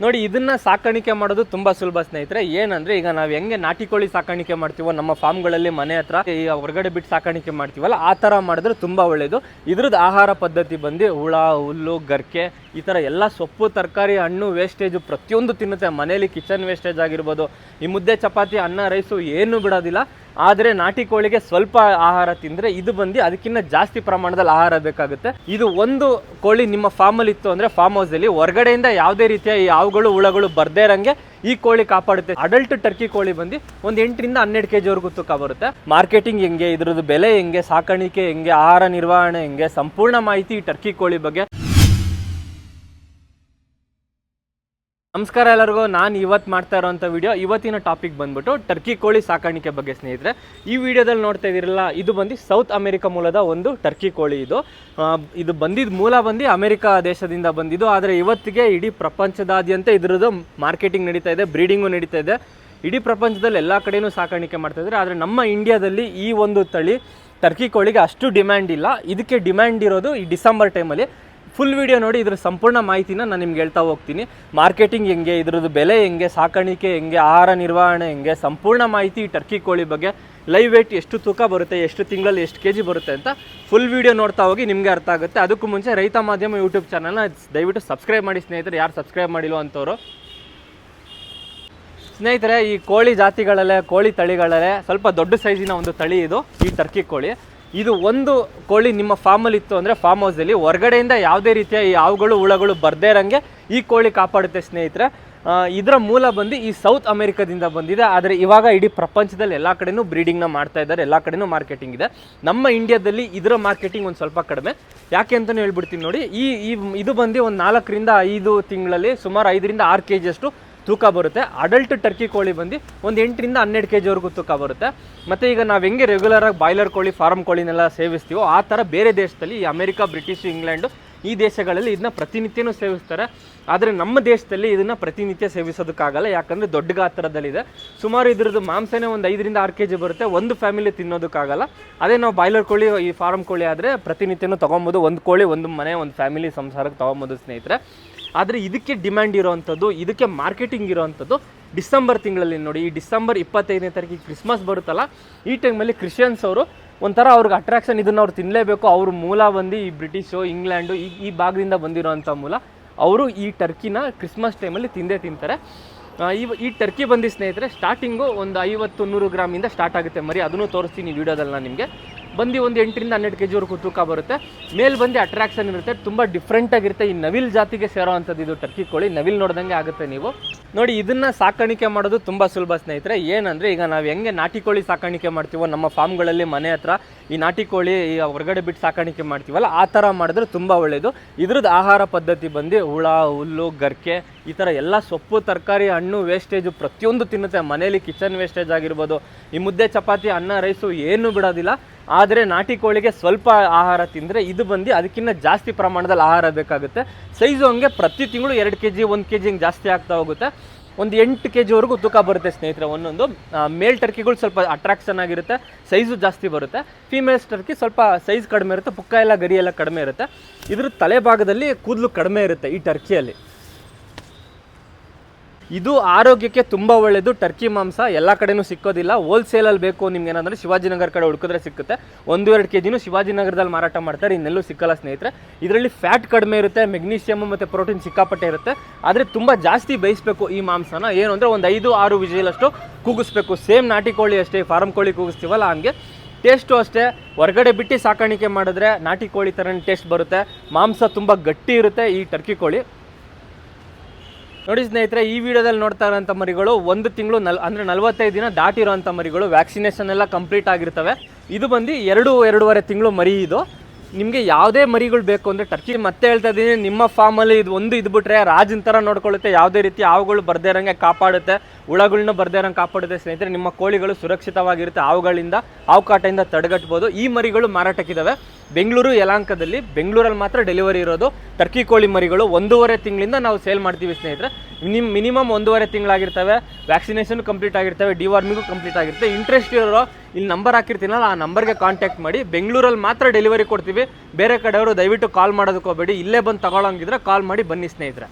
ನೋಡಿ ಇದನ್ನ ಸಾಕಾಣಿಕೆ ಮಾಡೋದು ತುಂಬಾ ಸುಲಭ ಸ್ನೇಹಿತರೆ. ಏನಂದ್ರೆ ಈಗ ನಾವು ಹೆಂಗೆ ನಾಟಿ ಕೋಳಿ ಸಾಕಾಣಿಕೆ ಮಾಡ್ತೀವೋ ನಮ್ಮ ಫಾರ್ಮ್ಗಳಲ್ಲಿ ಮನೆ ಹತ್ರ ಈ ಹೊರಗಡೆ ಬಿಟ್ಟು ಸಾಕಾಣಿಕೆ ಮಾಡ್ತೀವಲ್ಲ ಆ ಥರ ಮಾಡಿದ್ರೆ ತುಂಬಾ ಒಳ್ಳೇದು. ಇದ್ರದ್ದು ಆಹಾರ ಪದ್ಧತಿ ಬಂದು ಹುಳ, ಹುಲ್ಲು, ಗರ್ಕೆ ಈ ಥರ ಎಲ್ಲ ಸೊಪ್ಪು, ತರಕಾರಿ, ಹಣ್ಣು ವೇಸ್ಟೇಜು ಪ್ರತಿಯೊಂದು ತಿನ್ನುತ್ತೆ. ಮನೇಲಿ ಕಿಚನ್ ವೇಸ್ಟೇಜ್ ಆಗಿರ್ಬೋದು, ಈ ಮುದ್ದೆ, ಚಪಾತಿ, ಅನ್ನ, ರೈಸು ಏನು ಬಿಡೋದಿಲ್ಲ. ಆದರೆ ನಾಟಿ ಕೋಳಿಗೆ ಸ್ವಲ್ಪ ಆಹಾರ ತಿಂದರೆ ಇದು ಬಂದು ಅದಕ್ಕಿಂತ ಜಾಸ್ತಿ ಪ್ರಮಾಣದಲ್ಲಿ ಆಹಾರ ಬೇಕಾಗುತ್ತೆ. ಇದು ಒಂದು ಕೋಳಿ ನಿಮ್ಮ ಫಾರ್ಮಲ್ಲಿ ಇತ್ತು ಅಂದರೆ ಫಾರ್ಮ್ ಹೌಸಲ್ಲಿ ಹೊರಗಡೆಯಿಂದ ಯಾವುದೇ ರೀತಿಯ ಈ ಹಾವುಗಳು, ಹುಳಗಳು ಬರ್ದೇ ಇರಂಗೆ ಈ ಕೋಳಿ ಕಾಪಾಡುತ್ತೆ. ಅಡಲ್ಟ್ ಟರ್ಕಿ ಕೋಳಿ ಬಂದು ಒಂದು 8 ರಿಂದ 12 kg ತೂಕ ಬರುತ್ತೆ. ಮಾರ್ಕೆಟಿಂಗ್ ಹೆಂಗೆ, ಇದ್ರದ್ದು ಬೆಲೆ ಹೆಂಗೆ, ಸಾಕಾಣಿಕೆ ಹೆಂಗೆ, ಆಹಾರ ನಿರ್ವಹಣೆ ಹೆಂಗೆ, ಸಂಪೂರ್ಣ ಮಾಹಿತಿ ಈ ಟರ್ಕಿ ಕೋಳಿ ಬಗ್ಗೆ. ನಮಸ್ಕಾರ ಎಲ್ಲರಿಗೂ. ನಾನು ಇವತ್ತು ಮಾಡ್ತಾ ಇರೋಂಥ ವಿಡಿಯೋ, ಇವತ್ತಿನ ಟಾಪಿಕ್ ಬಂದ್ಬಿಟ್ಟು ಟರ್ಕಿ ಕೋಳಿ ಸಾಕಾಣಿಕೆ ಬಗ್ಗೆ ಸ್ನೇಹಿತರೆ. ಈ ವಿಡಿಯೋದಲ್ಲಿ ನೋಡ್ತಾ ಇದ್ದೀರಲ್ಲ, ಇದು ಬಂದು ಸೌತ್ ಅಮೆರಿಕ ಮೂಲದ ಒಂದು ಟರ್ಕಿ ಕೋಳಿ. ಇದು ಬಂದಿದ್ದು ಮೂಲ ಬಂದು ಅಮೆರಿಕ ದೇಶದಿಂದ ಬಂದಿದ್ದು. ಆದರೆ ಇವತ್ತಿಗೆ ಇಡೀ ಪ್ರಪಂಚದಾದ್ಯಂತ ಇದರದ್ದು ಮಾರ್ಕೆಟಿಂಗ್ ನಡೀತಾ ಇದೆ, ಬ್ರೀಡಿಂಗು ನಡೀತಾ ಇದೆ. ಇಡೀ ಪ್ರಪಂಚದಲ್ಲಿ ಎಲ್ಲ ಕಡೆಯೂ ಸಾಕಾಣಿಕೆ ಮಾಡ್ತಾ ಇದ್ದಾರೆ. ಆದರೆ ನಮ್ಮ ಇಂಡಿಯಾದಲ್ಲಿ ಈ ಒಂದು ತಳಿ ಟರ್ಕಿ ಕೋಳಿಗೆ ಅಷ್ಟು ಡಿಮ್ಯಾಂಡ್ ಇಲ್ಲ. ಇದಕ್ಕೆ ಡಿಮ್ಯಾಂಡ್ ಇರೋದು ಈ ಡಿಸೆಂಬರ್ ಟೈಮಲ್ಲಿ. ಫುಲ್ ವಿಡಿಯೋ ನೋಡಿ, ಇದ್ರ ಸಂಪೂರ್ಣ ಮಾಹಿತಿನ ನಾನು ನಿಮ್ಗೆ ಹೇಳ್ತಾ ಹೋಗ್ತೀನಿ. ಮಾರ್ಕೆಟಿಂಗ್ ಹೆಂಗೆ, ಇದ್ರದ್ದು ಬೆಲೆ ಹೆಂಗೆ, ಸಾಕಾಣಿಕೆ ಹೆಂಗೆ, ಆಹಾರ ನಿರ್ವಹಣೆ ಹೆಂಗೆ, ಸಂಪೂರ್ಣ ಮಾಹಿತಿ ಈ ಟರ್ಕಿ ಕೋಳಿ ಬಗ್ಗೆ. ಲೈವ್ ವೇಟ್ ಎಷ್ಟು ತೂಕ ಬರುತ್ತೆ, ಎಷ್ಟು ತಿಂಗಳಲ್ಲಿ ಎಷ್ಟು kg ಬರುತ್ತೆ ಅಂತ ಫುಲ್ ವಿಡಿಯೋ ನೋಡ್ತಾ ಹೋಗಿ ನಿಮಗೆ ಅರ್ಥ ಆಗುತ್ತೆ. ಅದಕ್ಕೂ ಮುಂಚೆ ರೈತ ಮಾಧ್ಯಮ ಯೂಟ್ಯೂಬ್ ಚಾನಲ್ನ ದಯವಿಟ್ಟು ಸಬ್ಸ್ಕ್ರೈಬ್ ಮಾಡಿ ಸ್ನೇಹಿತರೆ, ಯಾರು ಸಬ್ಸ್ಕ್ರೈಬ್ ಮಾಡಿಲ್ವೋ ಅಂಥವ್ರು. ಸ್ನೇಹಿತರೆ, ಈ ಕೋಳಿ ಜಾತಿಗಳಲ್ಲೇ, ಕೋಳಿ ತಳಿಗಳಲ್ಲೇ ಸ್ವಲ್ಪ ದೊಡ್ಡ ಸೈಜಿನ ಒಂದು ತಳಿ ಇದು ಈ ಟರ್ಕಿ ಕೋಳಿ. ಇದು ಒಂದು ಕೋಳಿ ನಿಮ್ಮ ಫಾರ್ಮಲ್ಲಿ ಇತ್ತು ಅಂದರೆ ಫಾರ್ಮ್ ಹೌಸಲ್ಲಿ ಹೊರಗಡೆಯಿಂದ ಯಾವುದೇ ರೀತಿಯ ಈ ಹಾವುಗಳು, ಹುಳಗಳು ಬರ್ದೇ ಇರಂಗೆ ಈ ಕೋಳಿ ಕಾಪಾಡುತ್ತೆ ಸ್ನೇಹಿತರೆ. ಇದರ ಮೂಲ ಬಂದು ಈ ಸೌತ್ ಅಮೆರಿಕದಿಂದ ಬಂದಿದೆ. ಆದರೆ ಇವಾಗ ಇಡೀ ಪ್ರಪಂಚದಲ್ಲಿ ಎಲ್ಲ ಕಡೆನೂ ಬ್ರೀಡಿಂಗ್ನ ಮಾಡ್ತಾ ಇದ್ದಾರೆ, ಎಲ್ಲ ಕಡೆನೂ ಮಾರ್ಕೆಟಿಂಗ್ ಇದೆ. ನಮ್ಮ ಇಂಡಿಯಾದಲ್ಲಿ ಇದರ ಮಾರ್ಕೆಟಿಂಗ್ ಒಂದು ಸ್ವಲ್ಪ ಕಡಿಮೆ. ಯಾಕೆ ಅಂತಲೂ ಹೇಳ್ಬಿಡ್ತೀನಿ ನೋಡಿ. ಇದು ಬಂದು ಒಂದು 4 ರಿಂದ 5 ತಿಂಗಳಲ್ಲಿ ಸುಮಾರು 5 ರಿಂದ 6 kg ಅಷ್ಟು ತೂಕ ಬರುತ್ತೆ. ಅಡಲ್ಟ್ ಟರ್ಕಿ ಕೋಳಿ ಬಂದು ಒಂದು 8 ರಿಂದ 12 kg ತೂಕ ಬರುತ್ತೆ. ಮತ್ತು ಈಗ ನಾವು ಹೆಂಗೆ ರೆಗ್ಯುಲರಾಗಿ ಬಾಯ್ಲರ್ ಕೋಳಿ, ಫಾರ್ಮ್ ಕೋಳಿನೆಲ್ಲ ಸೇವಿಸ್ತೀವೋ ಆ ಥರ ಬೇರೆ ದೇಶದಲ್ಲಿ ಈ ಅಮೆರಿಕ, ಬ್ರಿಟಿಷ್, ಇಂಗ್ಲೆಂಡು ಈ ದೇಶಗಳಲ್ಲಿ ಇದನ್ನ ಪ್ರತಿನಿತ್ಯನೂ ಸೇವಿಸ್ತಾರೆ. ಆದರೆ ನಮ್ಮ ದೇಶದಲ್ಲಿ ಇದನ್ನು ಪ್ರತಿನಿತ್ಯ ಸೇವಿಸೋದಕ್ಕಾಗಲ್ಲ, ಯಾಕಂದರೆ ದೊಡ್ಡ ಗಾತ್ರದಲ್ಲಿದೆ. ಸುಮಾರು ಇದ್ರದ್ದು ಮಾಂಸನೇ ಒಂದು 5 ರಿಂದ 6 kg ಬರುತ್ತೆ. ಒಂದು ಫ್ಯಾಮಿಲಿ ತಿನ್ನೋದಕ್ಕಾಗಲ್ಲ. ಅದೇ ನಾವು ಬಾಯ್ಲರ್ ಕೋಳಿ, ಈ ಫಾರ್ಮ್ ಕೋಳಿ ಆದರೆ ಪ್ರತಿನಿತ್ಯನೂ ತೊಗೊಬೋದು. ಒಂದು ಕೋಳಿ, ಒಂದು ಮನೆ, ಒಂದು ಫ್ಯಾಮಿಲಿ ಸಂಸಾರಕ್ಕೆ ತೊಗೊಬೋದು ಸ್ನೇಹಿತರೆ. ಆದರೆ ಇದಕ್ಕೆ ಡಿಮ್ಯಾಂಡ್ ಇರೋವಂಥದ್ದು, ಇದಕ್ಕೆ ಮಾರ್ಕೆಟಿಂಗ್ ಇರೋವಂಥದ್ದು ಡಿಸೆಂಬರ್ ತಿಂಗಳಲ್ಲಿ. ನೋಡಿ, ಈ ಡಿಸೆಂಬರ್ 25ನೇ ತಾರೀಕಿಗೆ ಕ್ರಿಸ್ಮಸ್ ಬರುತ್ತಲ್ಲ, ಈ ಟೈಮಲ್ಲಿ ಕ್ರಿಶ್ಚಿಯನ್ಸ್ ಅವರು ಒಂಥರ ಅವ್ರಿಗೆ ಅಟ್ರಾಕ್ಷನ್, ಇದನ್ನು ಅವ್ರು ತಿನ್ನಲೇಬೇಕು. ಅವ್ರ ಮೂಲ ಬಂದು ಈ ಬ್ರಿಟಿಷು, ಇಂಗ್ಲೆಂಡು ಈ ಭಾಗದಿಂದ ಬಂದಿರೋವಂಥ ಮೂಲ. ಅವರು ಈ ಟರ್ಕಿನ ಕ್ರಿಸ್ಮಸ್ ಟೈಮಲ್ಲಿ ತಿಂತಾರೆ. ಈ ಟರ್ಕಿ ಬಂದು ಸ್ನೇಹಿತರೆ ಸ್ಟಾರ್ಟಿಂಗು ಒಂದು 50-100 ಗ್ರಾಮಿಂದ ಸ್ಟಾರ್ಟ್ ಆಗುತ್ತೆ ಮರಿ. ಅದನ್ನು ತೋರಿಸ್ತೀನಿ ವಿಡಿಯೋದಲ್ಲಿ ನಾನು ನಿಮಗೆ. ಬಂದು ಒಂದು 8 ರಿಂದ 12 kg ತೂಕ ಬರುತ್ತೆ. ಮೇಲೆ ಬಂದು ಅಟ್ರಾಕ್ಷನ್ ಇರುತ್ತೆ, ತುಂಬ ಡಿಫ್ರೆಂಟ್ ಆಗಿರುತ್ತೆ. ಈ ನವಿಲ್ ಜಾತಿಗೆ ಸೇರೋ ಅಂಥದ್ದು ಇದು ಟರ್ಕಿ ಕೋಳಿ. ನವಿಲ್ ನೋಡ್ದಂಗೆ ಆಗುತ್ತೆ ನೀವು ನೋಡಿ. ಇದನ್ನ ಸಾಕಾಣಿಕೆ ಮಾಡೋದು ತುಂಬ ಸುಲಭ ಸ್ನೇಹಿತರೆ. ಏನಂದರೆ ಈಗ ನಾವು ಹೆಂಗೆ ನಾಟಿ ಕೋಳಿ ಸಾಕಾಣಿಕೆ ಮಾಡ್ತೀವೋ ನಮ್ಮ ಫಾರ್ಮ್ಗಳಲ್ಲಿ ಮನೆ ಹತ್ರ ಈ ನಾಟಿ ಕೋಳಿ ಈ ಹೊರಗಡೆ ಬಿಟ್ಟು ಸಾಕಾಣಿಕೆ ಮಾಡ್ತೀವಲ್ಲ ಆ ಥರ ಮಾಡಿದ್ರೆ ತುಂಬ ಒಳ್ಳೆಯದು. ಇದ್ರದ್ದು ಆಹಾರ ಪದ್ಧತಿ ಬಂದು ಹುಳ, ಹುಲ್ಲು, ಗರ್ಕೆ ಈ ಥರ ಎಲ್ಲ ಸೊಪ್ಪು, ತರಕಾರಿ, ಹಣ್ಣು ವೇಸ್ಟೇಜು ಪ್ರತಿಯೊಂದು ತಿನ್ನುತ್ತೆ. ಮನೇಲಿ ಕಿಚನ್ ವೇಸ್ಟೇಜ್ ಆಗಿರ್ಬೋದು, ಈ ಮುದ್ದೆ, ಚಪಾತಿ, ಅನ್ನ, ರೈಸು ಏನು ಬಿಡೋದಿಲ್ಲ. ಆದರೆ ನಾಟಿ ಕೋಳಿಗೆ ಸ್ವಲ್ಪ ಆಹಾರ ತಿಂದರೆ ಇದು ಬಂದು ಅದಕ್ಕಿಂತ ಜಾಸ್ತಿ ಪ್ರಮಾಣದಲ್ಲಿ ಆಹಾರ ಬೇಕಾಗುತ್ತೆ. ಸೈಜು ಹಂಗೆ ಪ್ರತಿ ತಿಂಗಳು 2 kg 1 kg ಹಿಂಗೆ ಜಾಸ್ತಿ ಆಗ್ತಾ ಹೋಗುತ್ತೆ. ಒಂದು 8 kgವರೆಗೂ ತೂಕ ಬರುತ್ತೆ ಸ್ನೇಹಿತರೆ ಒಂದೊಂದು. ಮೇಲ್ ಟರ್ಕಿಗಳು ಸ್ವಲ್ಪ ಅಟ್ರಾಕ್ಷನ್ ಆಗಿರುತ್ತೆ, ಸೈಜು ಜಾಸ್ತಿ ಬರುತ್ತೆ. ಫೀಮೇಲ್ಸ್ ಟರ್ಕಿ ಸ್ವಲ್ಪ ಸೈಜ್ ಕಡಿಮೆ ಇರುತ್ತೆ, ಪುಕ್ಕ ಎಲ್ಲ ಗರಿ ಎಲ್ಲ ಕಡಿಮೆ ಇರುತ್ತೆ. ಇದ್ರ ತಲೆ ಭಾಗದಲ್ಲಿ ಕೂದಲು ಕಡಿಮೆ ಇರುತ್ತೆ ಈ ಟರ್ಕಿಯಲ್ಲಿ. ಇದು ಆರೋಗ್ಯಕ್ಕೆ ತುಂಬ ಒಳ್ಳೆಯದು. ಟರ್ಕಿ ಮಾಂಸ ಎಲ್ಲ ಕಡೆನೂ ಸಿಕ್ಕೋದಿಲ್ಲ. ಹೋಲ್ಸೇಲಲ್ಲಿ ಬೇಕು ನಿಮ್ಗೆ ಏನಂದರೆ ಶಿವಾಜಿನಗರ ಕಡೆ ಹುಡುಕಿದ್ರೆ ಸಿಕ್ಕುತ್ತೆ. 1-2 kgನೂ ಶಿವಾಜಿನಗರದಲ್ಲಿ ಮಾರಾಟ ಮಾಡ್ತಾರೆ, ಇನ್ನೆಲ್ಲೂ ಸಿಕ್ಕಲ್ಲ ಸ್ನೇಹಿತರೆ. ಇದರಲ್ಲಿ ಫ್ಯಾಟ್ ಕಡಿಮೆ ಇರುತ್ತೆ, ಮೆಗ್ನೀಷಿಯಮ್ ಮತ್ತು ಪ್ರೋಟೀನ್ ಸಿಕ್ಕಾಪಟ್ಟೆ ಇರುತ್ತೆ. ಆದರೆ ತುಂಬ ಜಾಸ್ತಿ ಬೇಯಿಸಬೇಕು ಈ ಮಾಂಸನ. ಏನು ಅಂದರೆ ಒಂದು 5-6 ವಿಜಿಲಷ್ಟು ಕೂಗಿಸ್ಬೇಕು. ಸೇಮ್ ನಾಟಿ ಕೋಳಿ ಅಷ್ಟೇ, ಫಾರ್ಮ್ ಕೋಳಿ ಕೂಗಿಸ್ತೀವಲ್ಲ ಹಂಗೆ. ಟೇಸ್ಟು ಅಷ್ಟೇ. ಹೊರಗಡೆ ಬಿಟ್ಟು ಸಾಕಾಣಿಕೆ ಮಾಡಿದ್ರೆ ನಾಟಿ ಕೋಳಿ ಥರನೇ ಟೇಸ್ಟ್ ಬರುತ್ತೆ. ಮಾಂಸ ತುಂಬ ಗಟ್ಟಿ ಇರುತ್ತೆ ಈ ಟರ್ಕಿ ಕೋಳಿ. ನೋಡಿ ಸ್ನೇಹಿತರೆ, ಈ ವಿಡಿಯೋದಲ್ಲಿ ನೋಡ್ತಾ ಇರೋಂಥ ಮರಿಗಳು 1 ತಿಂಗಳು ಅಂದರೆ 45 ದಿನ ದಾಟಿರೋಂಥ ಮರಿಗಳು. ವ್ಯಾಕ್ಸಿನೇಷನ್ ಎಲ್ಲ ಕಂಪ್ಲೀಟ್ ಆಗಿರ್ತವೆ. ಇದು ಬಂದು 2-2.5 ತಿಂಗಳು ಮರಿ. ಇದು ನಿಮಗೆ ಯಾವುದೇ ಮರಿಗಳು ಬೇಕು ಅಂದರೆ ಟರ್ಕಿ, ಮತ್ತೆ ಹೇಳ್ತಾ ಇದ್ದೀನಿ, ನಿಮ್ಮ ಫಾರ್ಮಲ್ಲಿ ಇದು ಬಿಟ್ಟರೆ ರಾಜನ ಥರ ನೋಡ್ಕೊಳ್ಳುತ್ತೆ. ಯಾವುದೇ ರೀತಿ ಹಾವುಗಳು ಬರ್ದೇ ಇರೋಂಗೆ ಕಾಪಾಡುತ್ತೆ, ಹುಳಗಳನ್ನ ಬರ್ದೇ ಇರೋಂಗೆ ಕಾಪಾಡುತ್ತೆ ಸ್ನೇಹಿತರೆ. ನಿಮ್ಮ ಕೋಳಿಗಳು ಸುರಕ್ಷಿತವಾಗಿರುತ್ತೆ, ಹಾವುಗಳಿಂದ, ಹಾವು ಕಾಟದಿಂದ ತಡೆಗಟ್ಬೋದು. ಈ ಮರಿಗಳು ಮಾರಾಟಕ್ಕಿದ್ದಾವೆ ಬೆಂಗಳೂರು ಯಲಹಂಕದಲ್ಲಿ. ಬೆಂಗಳೂರಲ್ಲಿ ಮಾತ್ರ ಡೆಲಿವರಿ ಇರೋದು ಟರ್ಕಿ ಕೋಳಿ ಮರಿಗಳು. 1.5 ತಿಂಗಳಿಂದ ನಾವು ಸೇಲ್ ಮಾಡ್ತೀವಿ ಸ್ನೇಹಿತರೆ. ಮಿನಿಮಮ್ 1.5 ತಿಂಗಳಾಗಿರ್ತವೆ. ವ್ಯಾಕ್ಸಿನೇಷನ್ ಕಂಪ್ಲೀಟ್ ಆಗಿರ್ತವೆ, ಡಿವಾರ್ಮಿಂಗು ಕಂಪ್ಲೀಟ್ ಆಗಿರುತ್ತೆ. ಇಂಟ್ರೆಸ್ಟ್ ಇರೋ ಇಲ್ಲಿ ನಂಬರ್ ಹಾಕಿರ್ತೀನಲ್ಲ ಆ ನಂಬರ್ಗೆ ಕಾಂಟ್ಯಾಕ್ಟ್ ಮಾಡಿ. ಬೆಂಗಳೂರಲ್ಲಿ ಮಾತ್ರ ಡೆಲಿವರಿ ಕೊಡ್ತೀವಿ. ಬೇರೆ ಕಡೆಯವರು ದಯವಿಟ್ಟು ಕಾಲ್ ಮಾಡೋದಕ್ಕೆ ಹೋಗಬೇಡಿ. ಇಲ್ಲೇ ಬಂದು ತಗೊಳ್ಳೋಂಗಿದ್ರೆ ಕಾಲ್ ಮಾಡಿ ಬನ್ನಿ ಸ್ನೇಹಿತರೆ.